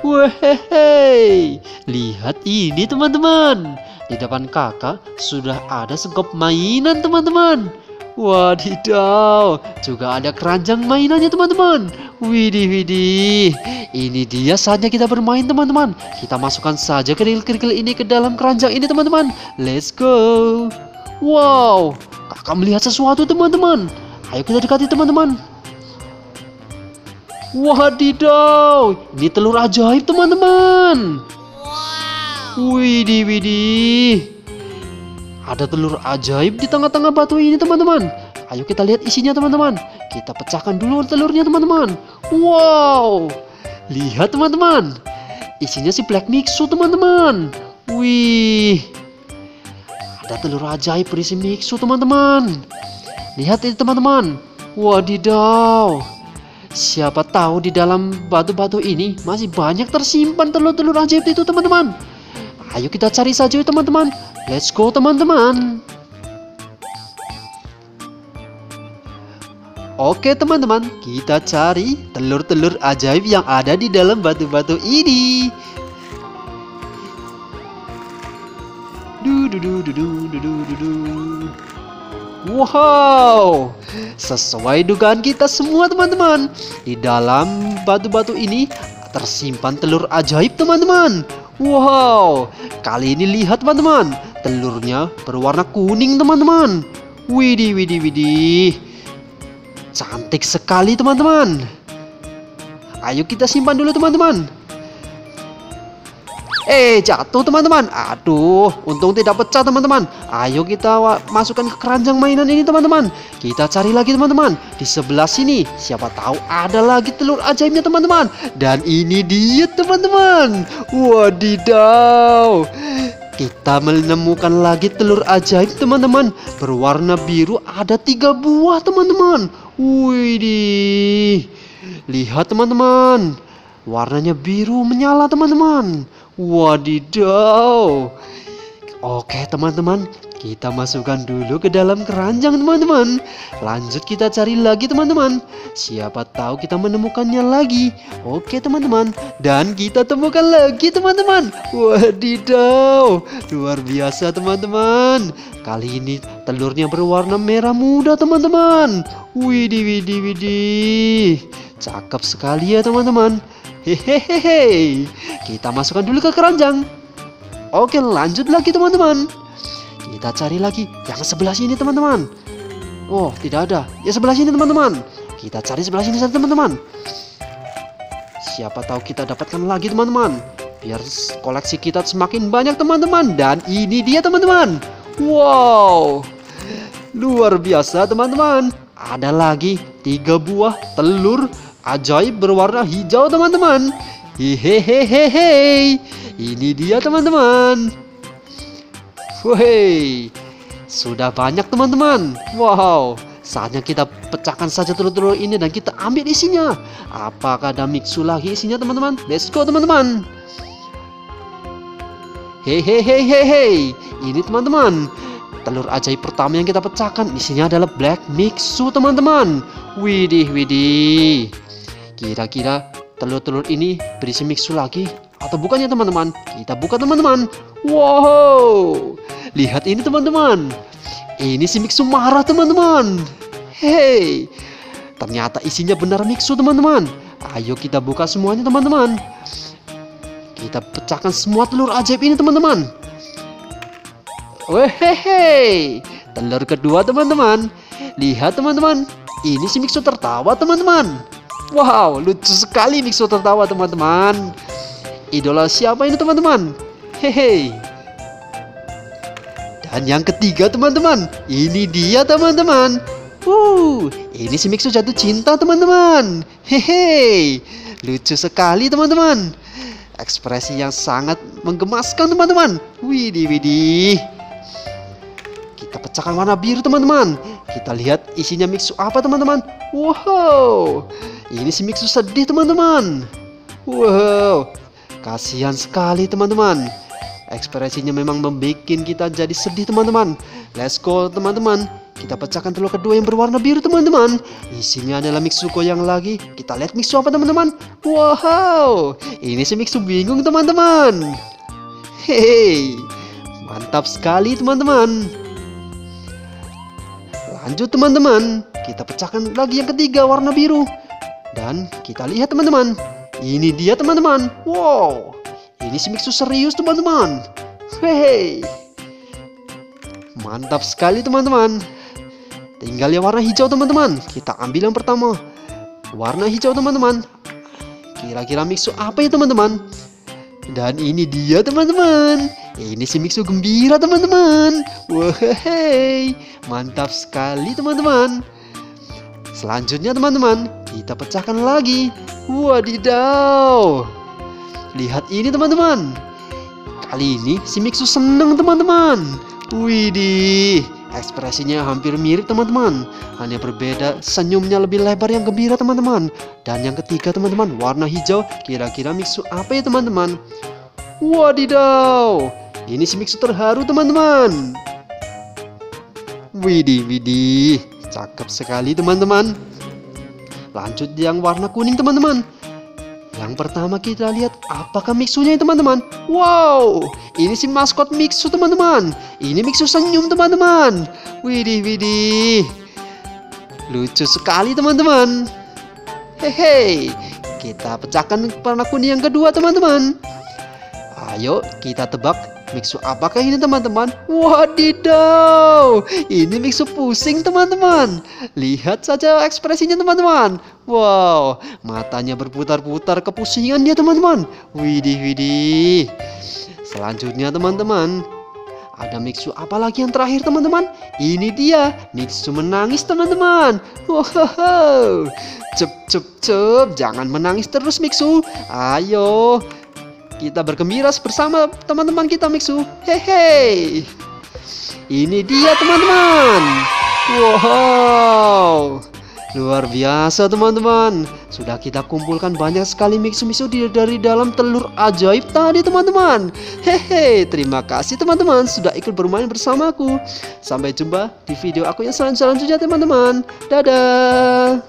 Wehehe, lihat ini teman-teman. Di depan kakak sudah ada sengkop mainan teman-teman. Wadidaw, juga ada keranjang mainannya teman-teman. Widih, widih. Ini dia saatnya kita bermain teman-teman. Kita masukkan saja kerikil-kerikil ini ke dalam keranjang ini teman-teman. Let's go. Wow, kakak melihat sesuatu teman-teman. Ayo kita dekati teman-teman. Wadidaw, ini telur ajaib teman-teman. Widih, widih. Ada telur ajaib di tengah-tengah batu ini teman-teman. Ayo kita lihat isinya teman-teman. Kita pecahkan dulu telurnya teman-teman. Wow, lihat teman-teman. Isinya si Black Mixu teman-teman. Wih, ada telur ajaib berisi Mixu teman-teman. Lihat ini teman-teman. Wadidaw. Siapa tahu di dalam batu-batu ini masih banyak tersimpan telur-telur ajaib itu teman-teman. Ayo kita cari saja teman-teman. Let's go teman-teman. Oke teman-teman, kita cari telur-telur ajaib yang ada di dalam batu-batu ini. Wow, sesuai dugaan kita semua teman-teman. Di dalam batu-batu ini tersimpan telur ajaib teman-teman. Wow, kali ini lihat teman-teman, telurnya berwarna kuning teman-teman. Widih, widih, widih. Cantik sekali teman-teman. Ayo kita simpan dulu teman-teman. Jatuh teman-teman. Aduh, untung tidak pecah teman-teman. Ayo kita masukkan ke keranjang mainan ini teman-teman. Kita cari lagi teman-teman. Di sebelah sini, siapa tahu ada lagi telur ajaibnya teman-teman. Dan ini dia teman-teman. Wadidaw. Kita menemukan lagi telur ajaib teman-teman. Berwarna biru, ada 3 buah teman-teman. Widih. Lihat teman-teman. Warnanya biru menyala teman-teman. Wadidaw. Oke teman-teman, kita masukkan dulu ke dalam keranjang teman-teman. Lanjut kita cari lagi teman-teman. Siapa tahu kita menemukannya lagi. Oke teman-teman, dan kita temukan lagi teman-teman. Wadidaw, luar biasa teman-teman. Kali ini telurnya berwarna merah muda teman-teman. Widih, widih, widih. Cakep sekali ya teman-teman. Hehehe, kita masukkan dulu ke keranjang. Oke, lanjut lagi teman-teman. Kita cari lagi yang sebelah sini teman-teman. Oh, tidak ada. Ya sebelah sini teman-teman. Kita cari sebelah sini saja teman-teman. Siapa tahu kita dapatkan lagi teman-teman. Biar koleksi kita semakin banyak teman-teman. Dan ini dia teman-teman. Wow, luar biasa teman-teman. Ada lagi 3 buah telur ajaib berwarna hijau teman-teman. Hehehehe, ini dia teman-teman. Woi, sudah banyak teman-teman. Wow, saatnya kita pecahkan saja telur-telur ini dan kita ambil isinya. Apakah ada Mixu lagi isinya teman-teman? Let's go teman-teman. Hehehehe, ini teman-teman, telur ajaib pertama yang kita pecahkan. Isinya adalah Black Mixu teman-teman. Widih, widih. Kira-kira telur-telur ini berisi Mixu lagi atau bukannya teman-teman? Kita buka teman-teman. Wow, lihat ini teman-teman. Ini si Mixu marah teman-teman. Hey, ternyata isinya benar Mixu teman-teman. Ayo kita buka semuanya teman-teman. Kita pecahkan semua telur ajaib ini teman-teman. Wehehe, telur kedua teman-teman. Lihat teman-teman, ini si Mixu tertawa teman-teman. Wow, lucu sekali Mixu tertawa teman-teman. Idola siapa ini teman-teman? Hehe. Dan yang ketiga teman-teman, ini dia teman-teman. Ini si Mixu jatuh cinta teman-teman. Hehe, lucu sekali teman-teman. Ekspresi yang sangat menggemaskan teman-teman. Widih, widih. Kita pecahkan warna biru teman-teman. Kita lihat isinya Mixu apa teman-teman. Wow, ini si Mixu sedih teman-teman. Wow, kasihan sekali teman-teman. Ekspresinya memang membuat kita jadi sedih teman-teman. Let's go teman-teman. kita pecahkan telur kedua yang berwarna biru teman-teman. Isinya adalah Mixu goyang lagi. Kita lihat Mixu apa teman-teman. Wow, ini si Mixu bingung teman-teman. Hehe, mantap sekali teman-teman. Lanjut teman-teman, kita pecahkan lagi yang ketiga warna biru. Dan kita lihat teman-teman, ini dia teman-teman. Wow, ini si Mixu serius teman-teman. Hehe, mantap sekali teman-teman. Tinggal yang warna hijau teman-teman. Kita ambil yang pertama, warna hijau teman-teman. Kira-kira Mixu apa ya teman-teman? Dan ini dia teman-teman. Ini si Mixu gembira teman-teman. Wahai, mantap sekali teman-teman. Selanjutnya teman-teman, kita pecahkan lagi. Wadidaw, lihat ini teman-teman. Kali ini si Mixu senang teman-teman. Widih, ekspresinya hampir mirip teman-teman. Hanya berbeda, senyumnya lebih lebar yang gembira teman-teman. Dan yang ketiga teman-teman, warna hijau. Kira-kira Mixu apa ya teman-teman? Wadidaw, ini si Mixu terharu teman-teman. Widih, cakep sekali teman-teman. Lanjut yang warna kuning teman-teman. Yang pertama kita lihat apakah Mixunya teman-teman. Wow, ini si maskot Mixu teman-teman. Ini Mixu senyum teman-teman. Widih, lucu sekali teman-teman. Hehe, kita pecahkan warna kuning yang kedua teman-teman. Ayo kita tebak Mixu apakah ini teman-teman. Wadidaw, ini Mixu pusing teman-teman. Lihat saja ekspresinya teman-teman. Wow, matanya berputar-putar kepusingan dia teman-teman. Widih. Selanjutnya teman-teman, ada Mixu apa lagi yang terakhir teman-teman? Ini dia, Mixu menangis teman-teman. Wow, cep, jangan menangis terus Mixu. Ayo, kita bergembira bersama teman-teman kita Mixu. Hehe, ini dia teman-teman. Wow, luar biasa teman-teman. Sudah kita kumpulkan banyak sekali Mixu dari dalam telur ajaib tadi teman-teman. Hehe, terima kasih teman-teman sudah ikut bermain bersamaku. Sampai jumpa di video aku yang selanjutnya teman-teman. Dadah.